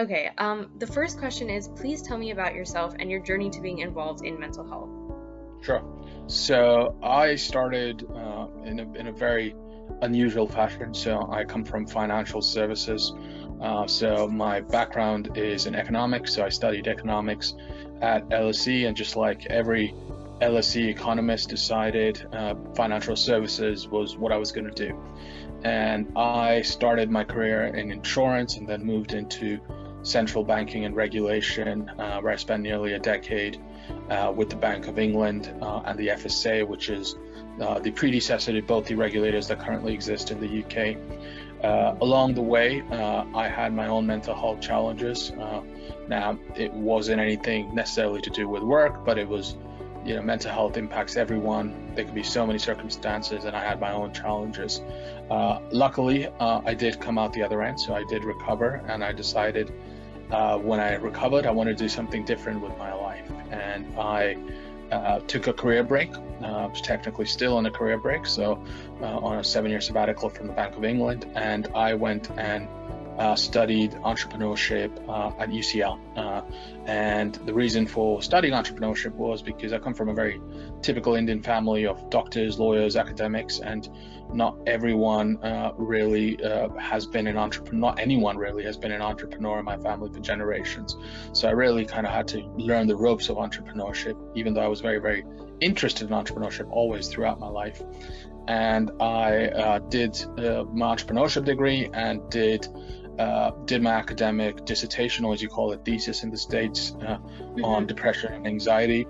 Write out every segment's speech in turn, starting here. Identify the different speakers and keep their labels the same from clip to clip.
Speaker 1: Okay, the first question is, please tell me about yourself and your journey to being involved in mental health.
Speaker 2: Sure. So I started in a very unusual fashion. So I come from financial services. So my background is in economics. So I studied economics at LSE, and just like every LSE economist, decided financial services was what I was going to do. And I started my career in insurance and then moved into central banking and regulation, where I spent nearly a decade with the Bank of England and the FSA, which is the predecessor to both the regulators that currently exist in the UK. Along the way, I had my own mental health challenges. Now, it wasn't anything necessarily to do with work, but it was, mental health impacts everyone. There could be so many circumstances, and I had my own challenges. Luckily, I did come out the other end, so I did recover, and I decided when I recovered, I wanted to do something different with my life. And I took a career break. I was technically still on a career break, so on a 7-year sabbatical from the Bank of England, and I went and studied entrepreneurship at UCL. And the reason for studying entrepreneurship was because I come from a very typical Indian family of doctors, lawyers, academics, and not everyone really has been an entrepreneur. Not anyone really has been an entrepreneur in my family for generations. So I really kind of had to learn the ropes of entrepreneurship, even though I was very, very interested in entrepreneurship always throughout my life. And I did my entrepreneurship degree and did my academic dissertation, or as you call it, thesis in the States, on depression and anxiety.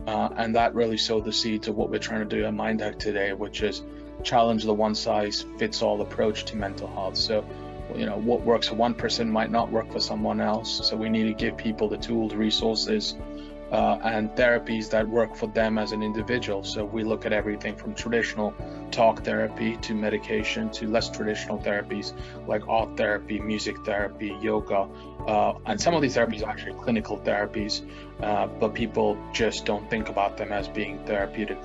Speaker 2: And that really sowed the seeds of what we're trying to do at MindHug today, which is challenge the one-size-fits-all approach to mental health. So, what works for one person might not work for someone else. So we need to give people the tools, resources, and therapies that work for them as an individual. So we look at everything from traditional talk therapy to medication to less traditional therapies like art therapy, music therapy, yoga, and some of these therapies are actually clinical therapies, but people just don't think about them as being therapeutic.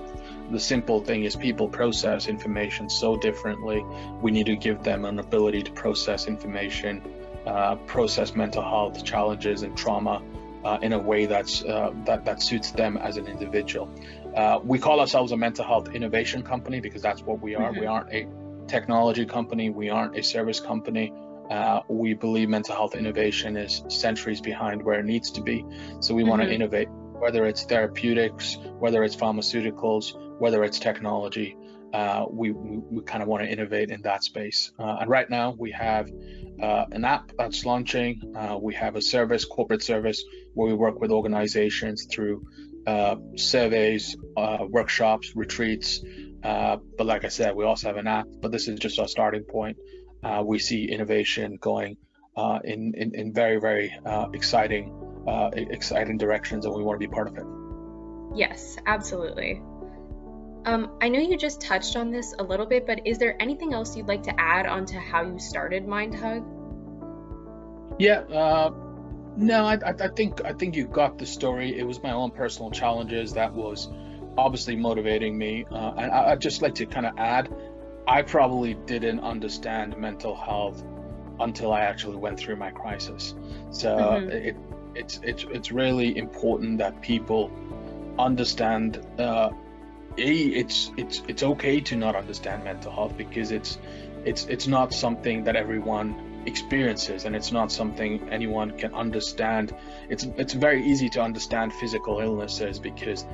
Speaker 2: The simple thing is people process information so differently. We need to give them an ability to process information, process mental health challenges and trauma in a way that suits them as an individual. We call ourselves a mental health innovation company because that's what we are. We aren't a technology company. We aren't a service company. We believe mental health innovation is centuries behind where it needs to be. So we want to innovate, whether it's therapeutics, whether it's pharmaceuticals, whether it's technology. We kind of want to innovate in that space. And right now we have an app that's launching. We have a service, corporate service, where we work with organizations through surveys, workshops, retreats. But like I said, we also have an app, but this is just our starting point. We see innovation going in very, very exciting directions, and we want to be part of it.
Speaker 1: Yes, absolutely. I know you just touched on this a little bit, but is there anything else you'd like to add onto how you started MindHug?
Speaker 2: Yeah, no, I think you got the story. It was my own personal challenges that was obviously motivating me, and I'd just like to kind of add, I probably didn't understand mental health until I actually went through my crisis. So it's really important that people understand. It's okay to not understand mental health because it's not something that everyone experiences, and it's not something anyone can understand. It's very easy to understand physical illnesses because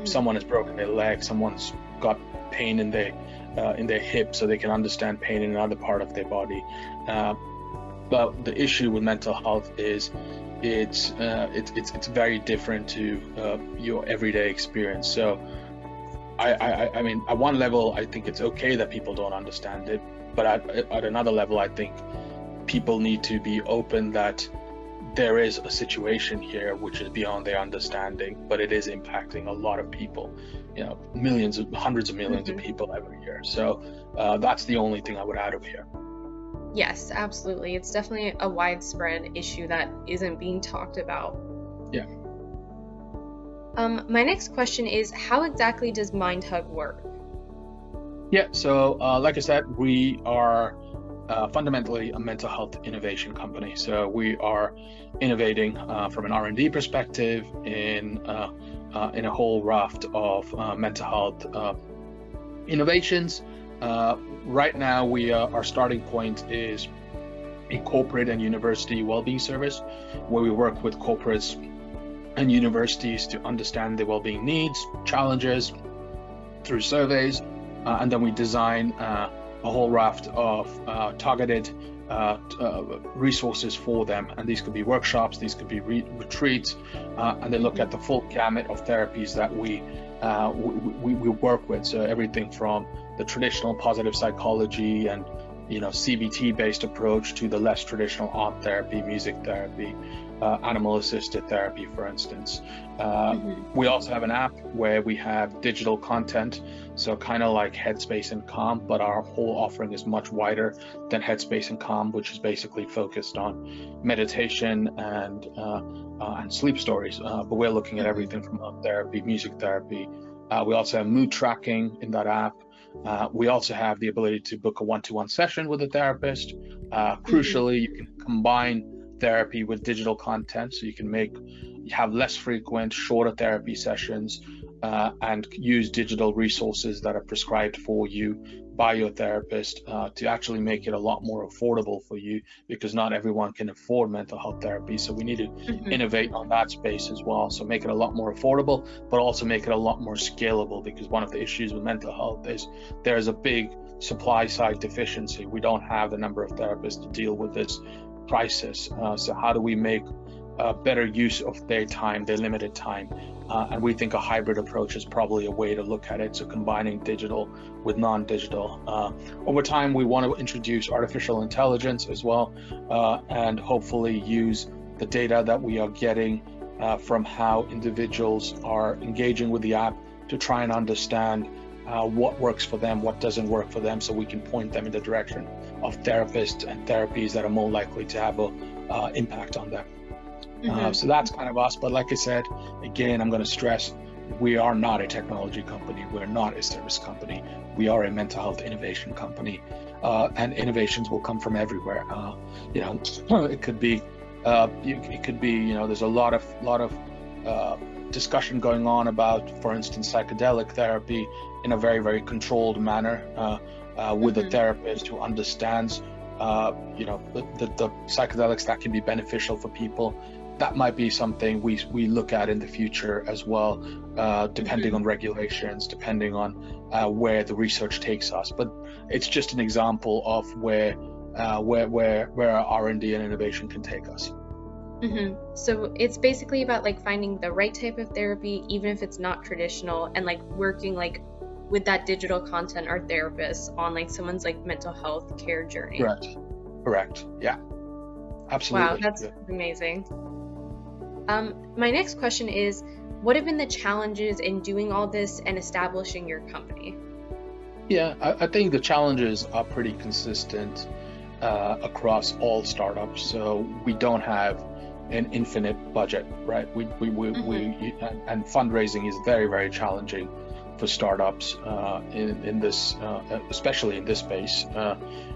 Speaker 2: someone has broken their leg, someone's got pain in their hip, so they can understand pain in another part of their body. But the issue with mental health is it's very different to your everyday experience. So I mean, at one level, I think it's okay that people don't understand it, but at another level, I think people need to be open that there is a situation here which is beyond their understanding, but it is impacting a lot of people, millions, hundreds of millions of people every year. So that's the only thing I would add over here.
Speaker 1: Yes, absolutely. It's definitely a widespread issue that isn't being talked about.
Speaker 2: Yeah.
Speaker 1: My next question is, how exactly does MindHug work?
Speaker 2: Yeah, so like I said, we are fundamentally a mental health innovation company. So we are innovating from an R&D perspective in a whole raft of mental health innovations. Right now, our starting point is a corporate and university well-being service, where we work with corporates and universities to understand their well-being needs, challenges through surveys, and then we design a whole raft of targeted resources for them. And these could be workshops, these could be retreats, and they look at the full gamut of therapies that we work with. So everything from the traditional positive psychology and CBT based approach to the less traditional art therapy, music therapy, animal assisted therapy, for instance. We also have an app where we have digital content, so kind of like Headspace and Calm, but our whole offering is much wider than Headspace and Calm, which is basically focused on meditation and sleep stories. But we're looking at everything from art therapy, music therapy. We also have mood tracking in that app. We also have the ability to book a one-to-one session with a therapist. Crucially, you can combine therapy with digital content, so you can have less frequent, shorter therapy sessions, and use digital resources that are prescribed for you by your therapist to actually make it a lot more affordable for you, because not everyone can afford mental health therapy. So we need to innovate on that space as well. So make it a lot more affordable, but also make it a lot more scalable, because one of the issues with mental health is there's a big supply side deficiency. We don't have the number of therapists to deal with this crisis. So how do we make better use of their time, their limited time? And we think a hybrid approach is probably a way to look at it. So combining digital with non-digital. Over time, we want to introduce artificial intelligence as well, and hopefully use the data that we are getting from how individuals are engaging with the app to try and understand what works for them, what doesn't work for them, so we can point them in the direction of therapists and therapies that are more likely to have an impact on them. So that's kind of us. But like I said, again, I'm going to stress, we are not a technology company. We're not a service company. We are a mental health innovation company, and innovations will come from everywhere. It could be, there's a lot of discussion going on about, for instance, psychedelic therapy in a very, very controlled manner with a therapist who understands, the psychedelics that can be beneficial for people. That might be something we look at in the future as well, depending on regulations, depending on where the research takes us. But it's just an example of where our R&D and innovation can take us.
Speaker 1: So it's basically about like finding the right type of therapy, even if it's not traditional, and like working like with that digital content or therapists on like someone's like mental health care journey.
Speaker 2: Correct. Yeah, absolutely.
Speaker 1: Wow, that's amazing. My next question is, what have been the challenges in doing all this and establishing your company?
Speaker 2: Yeah, I think the challenges are pretty consistent across all startups. So we don't have an infinite budget, right? And fundraising is very, very challenging for startups in this, especially in this space.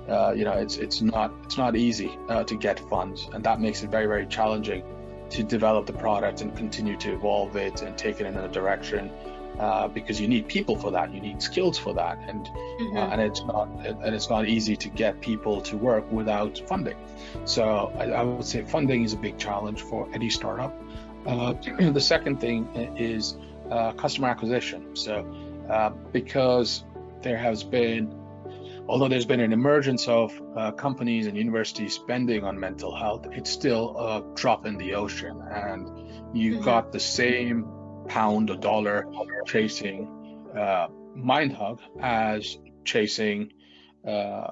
Speaker 2: It's not easy to get funds, and that makes it very, very challenging to develop the product and continue to evolve it and take it in a direction, because you need people for that, you need skills for that, and it's not easy to get people to work without funding. So I would say funding is a big challenge for any startup. The second thing is customer acquisition. So because although there's been an emergence of companies and universities spending on mental health, it's still a drop in the ocean, and you got the same pound or dollar chasing MindHug as chasing a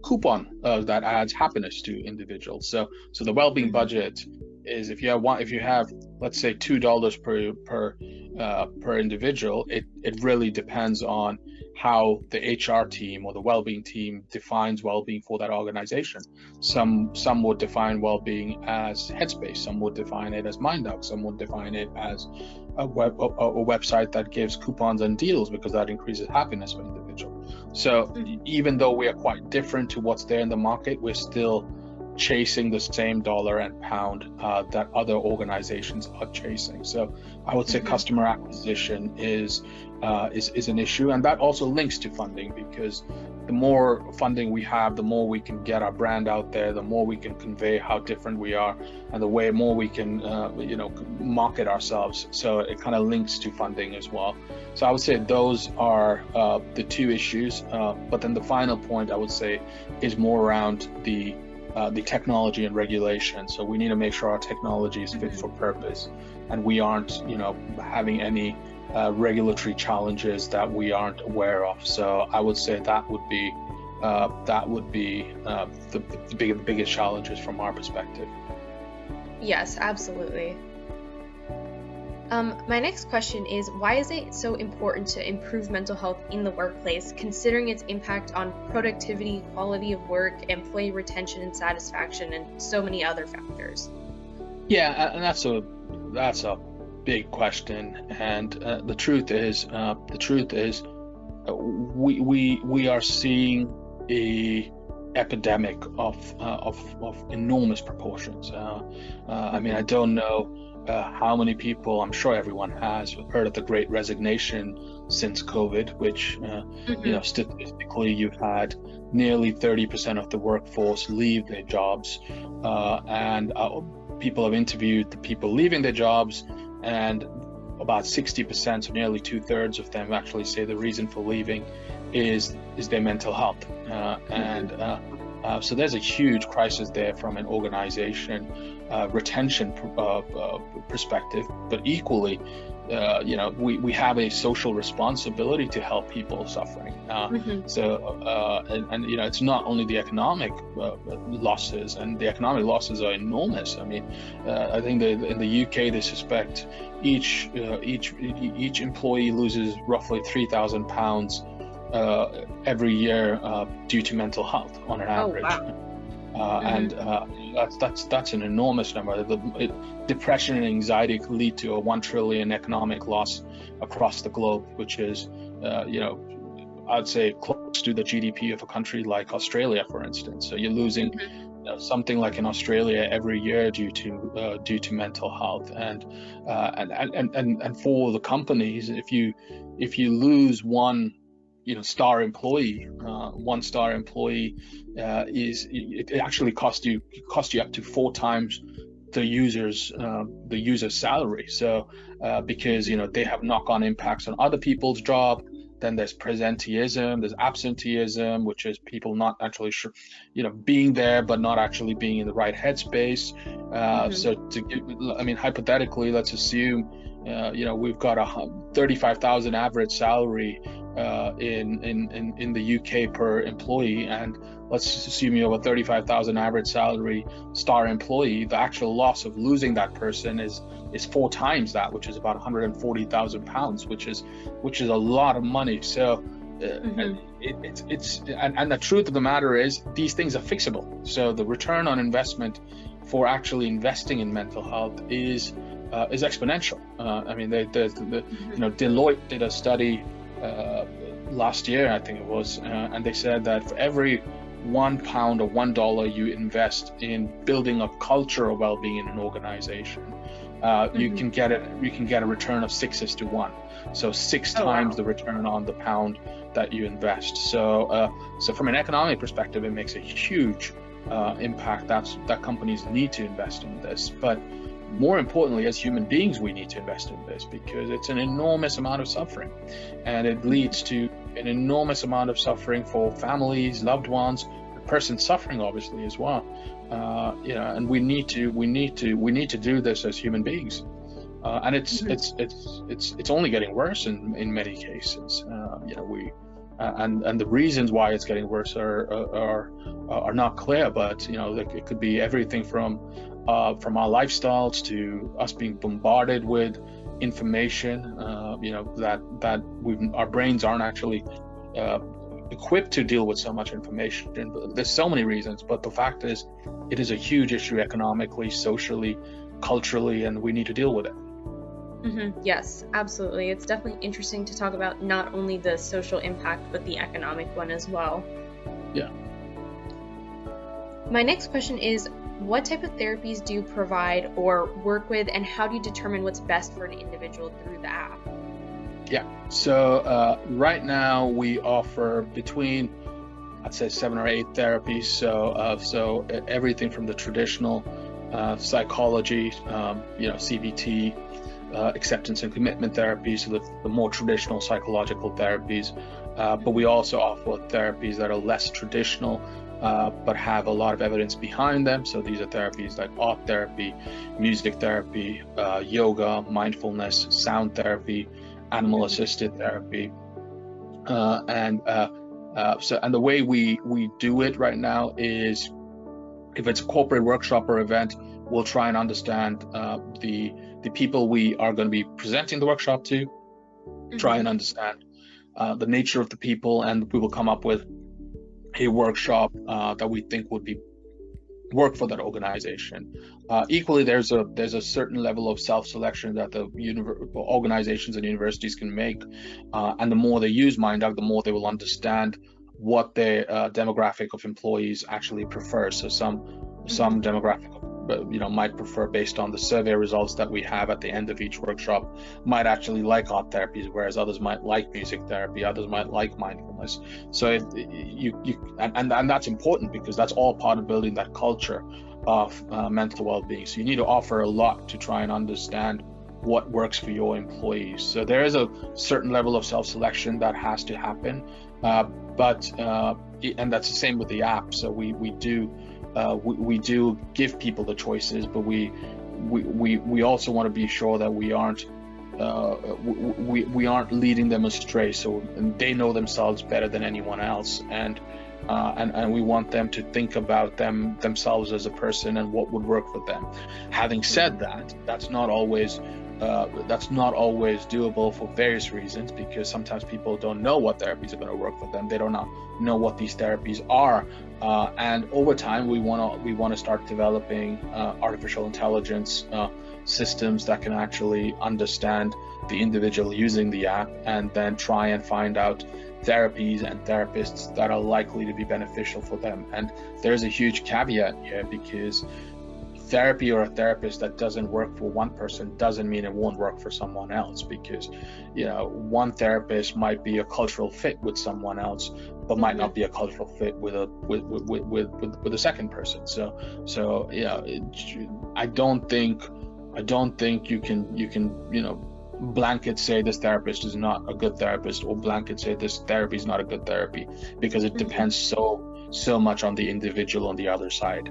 Speaker 2: coupon that adds happiness to individuals. So the well-being budget is, if you have let's say $2 per individual, it really depends on how the HR team or the well-being team defines well-being for that organization. Some would define well-being as Headspace, some would define it as MindHug, some would define it as a website that gives coupons and deals because that increases happiness for individuals. So
Speaker 1: Mhm.
Speaker 2: even though we are quite different to what's there in the market, we're still chasing the same dollar and pound that other organizations are chasing. So I would say
Speaker 1: Mhm.
Speaker 2: customer acquisition is an issue, and that also links to funding, because the more funding we have, the more we can get our brand out there, the more we can convey how different we are, and the way more we can market ourselves. So it kind of links to funding as well. So I would say those are the two issues. But then the final point I would say is more around the technology and regulation. So we need to make sure our technology is fit
Speaker 1: Mhm.
Speaker 2: for purpose, and we aren't, having any regulatory challenges that we aren't aware of. So I would say that would be the biggest challenges from our perspective.
Speaker 1: Yes, absolutely. My next question is, why is it so important to improve mental health in the workplace, considering its impact on productivity, quality of work, employee retention and satisfaction, and so many other factors?
Speaker 2: Yeah, and that's a big question. And the truth is, we are seeing a epidemic of enormous proportions. I mean, I
Speaker 1: Mhm.
Speaker 2: don't know how many people. I'm sure everyone has heard of the Great Resignation since COVID, which
Speaker 1: Mhm.
Speaker 2: statistically you've had nearly 30% of the workforce leave their jobs, and people have interviewed the people leaving their jobs, and about 60%, so nearly 2/3 of them actually say the reason for leaving is their mental health. And
Speaker 1: Mhm.
Speaker 2: So there's a huge crisis there from an organization retention perspective, but equally, we have a social responsibility to help people suffering.
Speaker 1: Mhm.
Speaker 2: And it's not only the economic losses, and the economic losses are enormous. I mean, I think that in the UK they suspect each employee loses roughly £3,000 every year due to mental health on an
Speaker 1: Oh,
Speaker 2: average.
Speaker 1: wow.
Speaker 2: And
Speaker 1: Mhm.
Speaker 2: that's an enormous number. Depression and anxiety could lead to a 1 trillion economic loss across the globe, which is, I'd say close to the GDP of a country like Australia, for instance. So you're losing
Speaker 1: Mhm.
Speaker 2: something like in Australia every year due to mental health. And for the companies, if you lose one star employee, is it actually cost you up to 4 times the user's salary. So because
Speaker 1: Mhm.
Speaker 2: they have knock-on impacts on other people's job. Then there's presenteeism, there's absenteeism, which is people not actually sure, being there but not actually being in the right headspace.
Speaker 1: Mhm.
Speaker 2: So I mean, hypothetically, let's assume we've got a 35,000 average salary in the UK per employee, and let's assume you have a 35,000 average salary star employee. The actual loss of losing that person is 4 times that, which is about £140,000, which is a lot of money. So
Speaker 1: Mhm.
Speaker 2: and the truth of the matter is these things are fixable. So the return on investment for actually investing in mental health is exponential. I mean,
Speaker 1: Mhm.
Speaker 2: Deloitte did a study last year, I think it was, and they said that for every £1 or $1 you invest in building a culture of well-being in an organization, you
Speaker 1: Mhm.
Speaker 2: can get a return of 6:1. So six
Speaker 1: Oh,
Speaker 2: times
Speaker 1: wow.
Speaker 2: the return on the pound that you invest. So from an economic perspective, it makes a huge impact. That companies need to invest in this, but more importantly, as human beings, we need to invest in this, because it's an enormous amount of suffering, and it
Speaker 1: Mhm.
Speaker 2: leads to an enormous amount of suffering for families, loved ones, the person suffering obviously as well. And we need to do this as human beings. And
Speaker 1: Mhm.
Speaker 2: it's only getting worse in many cases. We and the reasons why it's getting worse are not clear, but like, it could be everything from our lifestyles to us being bombarded with information. Our brains aren't actually uh, equipped to deal with so much information. There's so many reasons, but the fact is, it is a huge issue economically, socially, culturally, and we need to deal with it.
Speaker 1: Yes, absolutely. It's definitely interesting to talk about not only the social impact, but the economic one as well.
Speaker 2: Yeah.
Speaker 1: My next question is, what type of therapies do you provide or work with, and how do you determine what's best for an individual through the app?
Speaker 2: Yeah. So right now we offer between, I'd say, 7 or 8 therapies. So everything from the traditional psychology, CBT, acceptance and commitment therapy, so the more traditional psychological therapies. But we also offer therapies that are less traditional, but have a lot of evidence behind them. So these are therapies like art therapy, music therapy, yoga, mindfulness, sound therapy, animal assisted therapy. And the way we do it right now is, if it's a corporate workshop or event, we'll try and understand the people we are going to be presenting the workshop to, try and understand the nature of the people, and we will come up with a workshop that we think would work for that organization. Equally, there's a certain level of self-selection that the organizations and universities can make, and the more they use MindHug, the more they will understand what their demographic of employees actually prefer. So some demographic might prefer, based on the survey results that we have at the end of each workshop, might actually like art therapies, whereas others might like music therapy, others might like mindfulness. So and that's important, because that's all part of building that culture of mental well-being. So you need to offer a lot to try and understand what works for your employees. So there is a certain level of self-selection that has to happen, and that's the same with the app. So we do give people the choices, but we also want to be sure that we aren't leading them astray. So they know themselves better than anyone else, and we want them to think about themselves as a person and what would work for them. Having said that, that's not always doable for various reasons, because sometimes people don't know what therapies are going to work for them. They don't know what these therapies are, and over time we want to start developing artificial intelligence systems that can actually understand the individual using the app, and then try and find out therapies and therapists that are likely to be beneficial for them. And there's a huge caveat here, because therapy or a therapist that doesn't work for one person doesn't mean it won't work for someone else, because one therapist might be a cultural fit with someone else, but might not be a cultural fit with a second person. So I don't think you can blanket say this therapist is not a good therapist, or blanket say this therapy is not a good therapy, because it depends so much on the individual on the other side.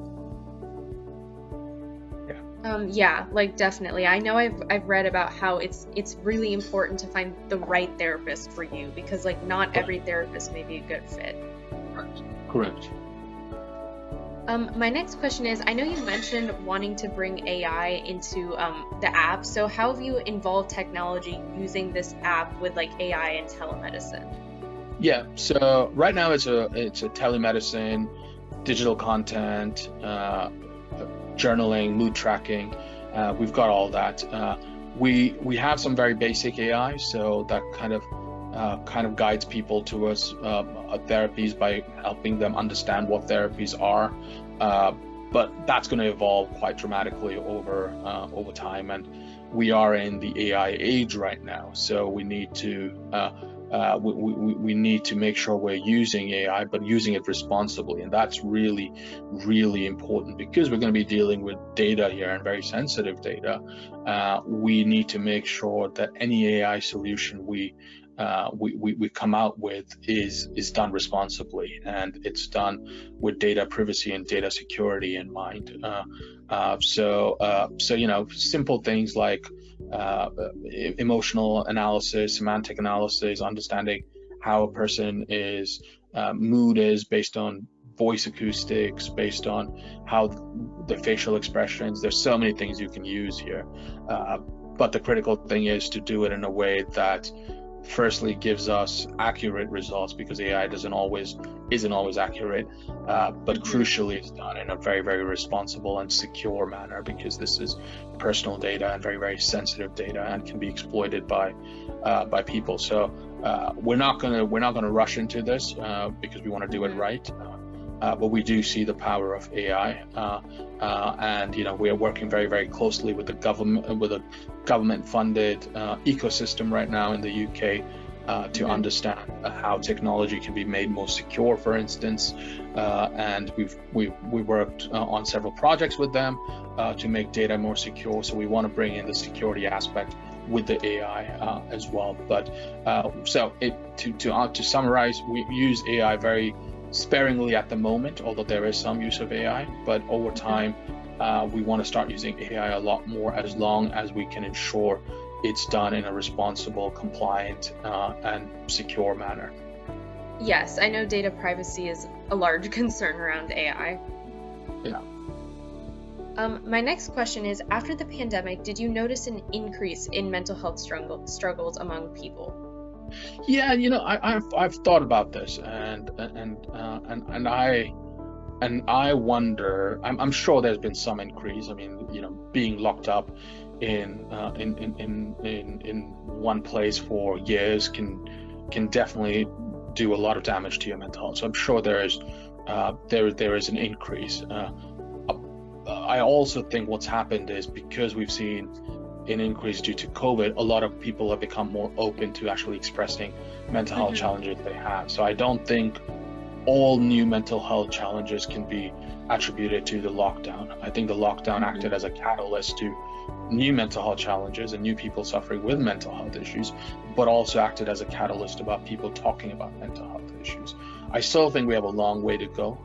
Speaker 1: Yeah, like definitely. I know I've read about how it's really important to find the right therapist for you, because like not every therapist may be a good fit.
Speaker 2: Correct.
Speaker 1: My next question is, I know you mentioned wanting to bring AI into the app. So how have you involved technology using this app with like AI and telemedicine?
Speaker 2: Yeah. So right now it's a telemedicine, digital content, journaling, mood tracking. We've got all that. We have some very basic AI, so that kind of guides people towards therapies by helping them understand what therapies are. But that's going to evolve quite dramatically over time, and we are in the AI age right now. So we need to we need to make sure we're using AI, but using it responsibly, and that's really, really important, because we're going to be dealing with data here, and very sensitive data. We need to make sure that any AI solution we come out with is done responsibly, and it's done with data privacy and data security in mind. So simple things like emotional analysis, semantic analysis, understanding how a person is mood is based on voice acoustics, based on how the facial expressions. There's so many things you can use here, but the critical thing is to do it in a way that firstly gives us accurate results, because AI isn't always accurate, but crucially it's done in a very, very responsible and secure manner, because this is personal data and very, very sensitive data and can be exploited by people. So we're not gonna rush into this because we want to do it right. But we do see the power of AI, and we are working very, very closely with a government-funded ecosystem right now in the UK to understand how technology can be made more secure, for instance. And we worked on several projects with them to make data more secure. So we want to bring in the security aspect with the AI as well. But to summarize, we use AI very sparingly at the moment, although there is some use of AI, but over time we want to start using AI a lot more, as long as we can ensure it's done in a responsible, compliant, and secure manner.
Speaker 1: Yes, I know data privacy is a large concern around AI.
Speaker 2: Yeah.
Speaker 1: My next question is, after the pandemic, did you notice an increase in mental health struggles among people?
Speaker 2: Yeah, I've thought about this, and I wonder. I'm sure there's been some increase. I mean, being locked up in one place for years can definitely do a lot of damage to your mental health. So I'm sure there is an increase. I also think what's happened is, because we've seen an increase due to COVID, a lot of people have become more open to actually expressing mental health challenges they have. So I don't think all new mental health challenges can be attributed to the lockdown. I think the lockdown acted as a catalyst to new mental health challenges and new people suffering with mental health issues, but also acted as a catalyst about people talking about mental health issues. I still think we have a long way to go.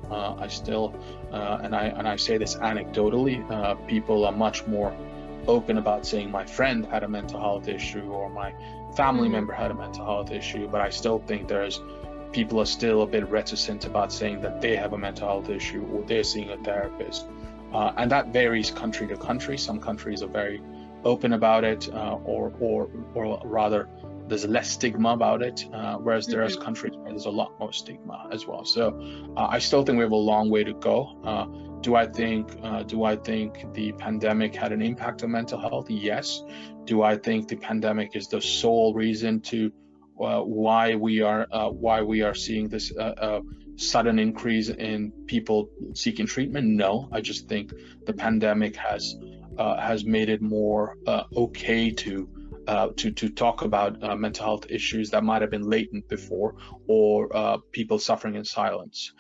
Speaker 2: And I say this anecdotally, people are much more open about saying my friend had a mental health issue or my family member had a mental health issue, but I still think people are still a bit reticent about saying that they have a mental health issue or they're seeing a therapist. And that varies country to country. Some countries are very open about it, or rather there's less stigma about it, whereas there are countries where there's a lot more stigma as well. So I still think we have a long way to go. Do I think the pandemic had an impact on mental health? Yes. Do I think the pandemic is the sole reason to why we are seeing this sudden increase in people seeking treatment? No. I just think the pandemic has made it more okay to talk about mental health issues that might have been latent before, or people suffering in silence.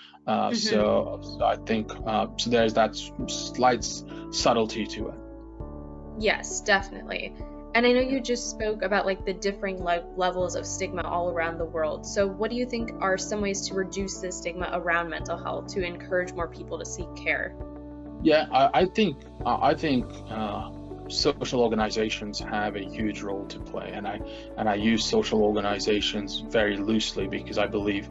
Speaker 2: So I think so there's that slight subtlety to it.
Speaker 1: Yes, definitely. And I know you just spoke about like the differing levels of stigma all around the world. So what do you think are some ways to reduce the stigma around mental health to encourage more people to seek care?
Speaker 2: Yeah, I think social organizations have a huge role to play, and I use social organizations very loosely, because I believe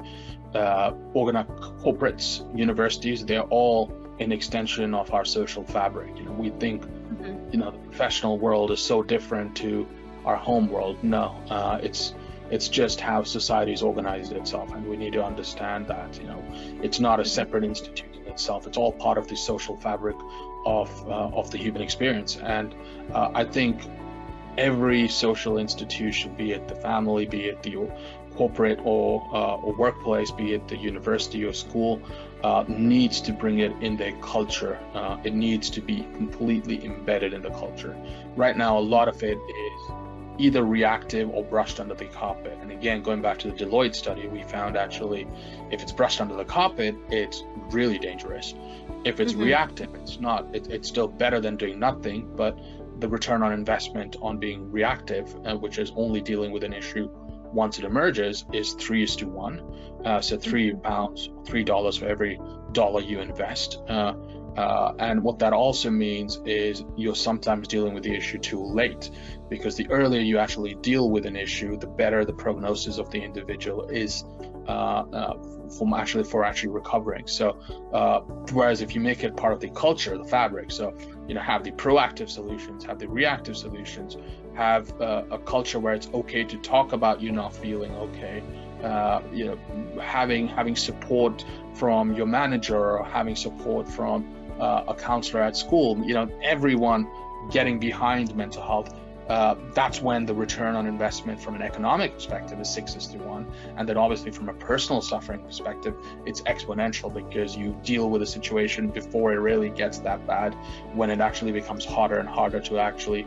Speaker 2: corporates, universities, they're all an extension of our social fabric. We think the professional world is so different to our home world. No, it's just how society's organized itself, and we need to understand that it's not a separate institute in itself. It's all part of the social fabric of the human experience. And I think every social institution, be it the family, be it the corporate or workplace, be it the university or school, needs to bring it in their culture. It needs to be completely embedded in the culture. Right now, a lot of it is either reactive or brushed under the carpet. And again, going back to the Deloitte study, we found actually if it's brushed under the carpet, it's really dangerous. If it's reactive, it's not. It's still better than doing nothing, but the return on investment on being reactive, which is only dealing with an issue once it emerges, is 3:1. So $3 for every dollar you invest. And what that also means is you're sometimes dealing with the issue too late, because the earlier you actually deal with an issue, the better the prognosis of the individual is for actually recovering. So whereas if you make it part of the culture, the fabric, so have the proactive solutions, have the reactive solutions, have a culture where it's okay to talk about you not feeling okay, having support from your manager, or having support from a counselor at school, everyone getting behind mental health, that's when the return on investment from an economic perspective is 6:1. And then obviously from a personal suffering perspective, it's exponential, because you deal with a situation before it really gets that bad, when it actually becomes harder and harder to actually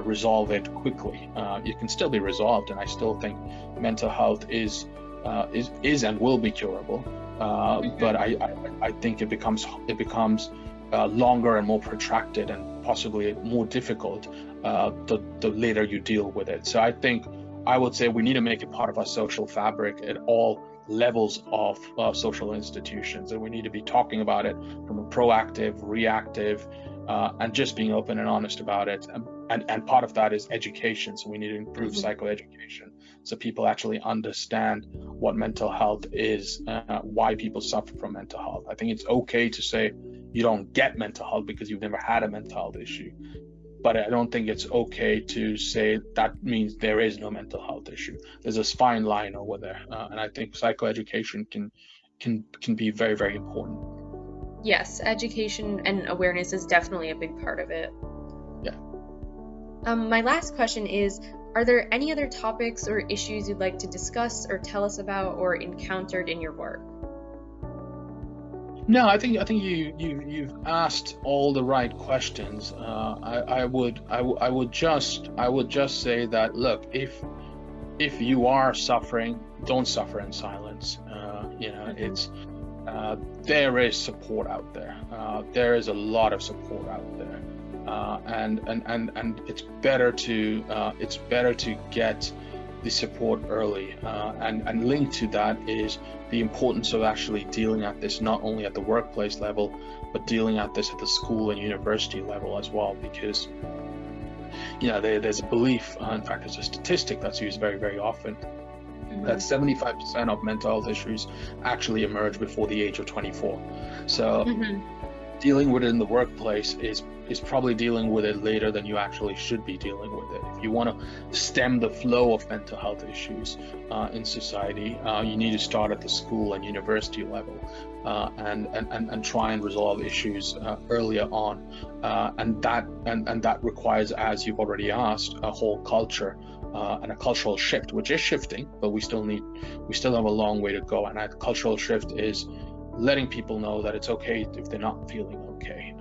Speaker 2: resolve it quickly. It can still be resolved, and I still think mental health is and will be curable. But I think it becomes longer and more protracted, and possibly more difficult the later you deal with it. So I would say we need to make it part of our social fabric at all levels of social institutions, and we need to be talking about it from a proactive, reactive, and just being open and honest about it. And part of that is education. So we need to improve psychoeducation, so people actually understand what mental health is, why people suffer from mental health. I think it's okay to say you don't get mental health because you've never had a mental health issue, but I don't think it's okay to say that means there is no mental health issue. There's a fine line over there, and I think psychoeducation can be very, very important.
Speaker 1: Yes, education and awareness is definitely a big part of it.
Speaker 2: Yeah.
Speaker 1: My last question is, are there any other topics or issues you'd like to discuss or tell us about or encountered in your work?
Speaker 2: No, I think you've asked all the right questions. I would just say that, look, if you are suffering, don't suffer in silence. It's there is support out there. There is a lot of support out there, and it's better to get the support early, and linked to that is the importance of actually dealing at this not only at the workplace level, but dealing at this at the school and university level as well, because there's a belief, in fact there's a statistic that's used very, very often, that 75% of mental health issues actually emerge before the age of 24. So dealing with it in the workplace is probably dealing with it later than you actually should be dealing with it. If you want to stem the flow of mental health issues in society, you need to start at the school and university level, and try and resolve issues earlier on, and that requires, as you've already asked, a whole culture and a cultural shift, which is shifting, but we still have a long way to go. And that cultural shift is letting people know that it's okay if they're not feeling okay,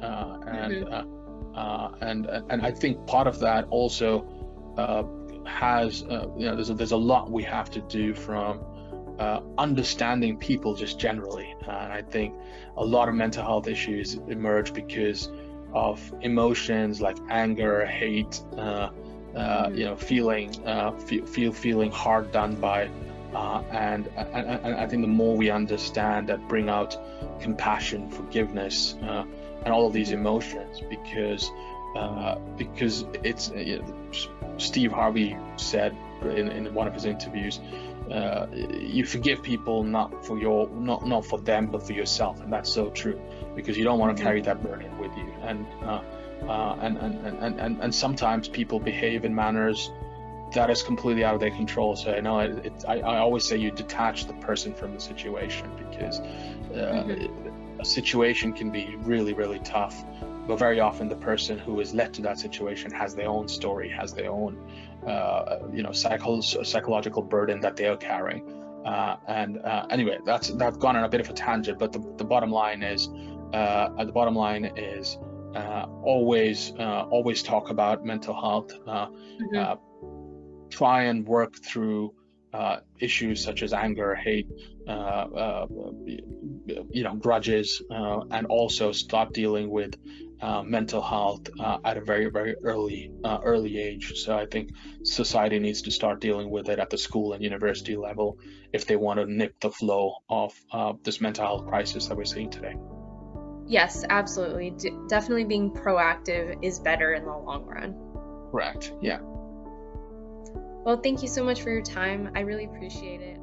Speaker 2: and I think part of that also has there's a lot we have to do from understanding people just generally, and I think a lot of mental health issues emerge because of emotions like anger, hate, feeling hard done by, and I think the more we understand that, bring out compassion, forgiveness, and all of these emotions, because it's Steve Harvey said in one of his interviews, you forgive people not for them but for yourself, and that's so true, because you don't want to carry that burden with you, and sometimes people behave in manners that is completely out of their control. So I always say you detach the person from the situation, because a situation can be really, really tough, but very often the person who is led to that situation has their own story, has their own psychological burden that they are carrying, anyway, that's gone on a bit of a tangent, but the bottom line is always talk about mental health, try and work through issues such as anger, hate, grudges, and also start dealing with mental health at a very, very early age. So I think society needs to start dealing with it at the school and university level if they want to nip the flow of this mental health crisis that we're seeing today.
Speaker 1: Yes, absolutely. Definitely being proactive is better in the long run.
Speaker 2: Correct. Yeah.
Speaker 1: Well, thank you so much for your time. I really appreciate it.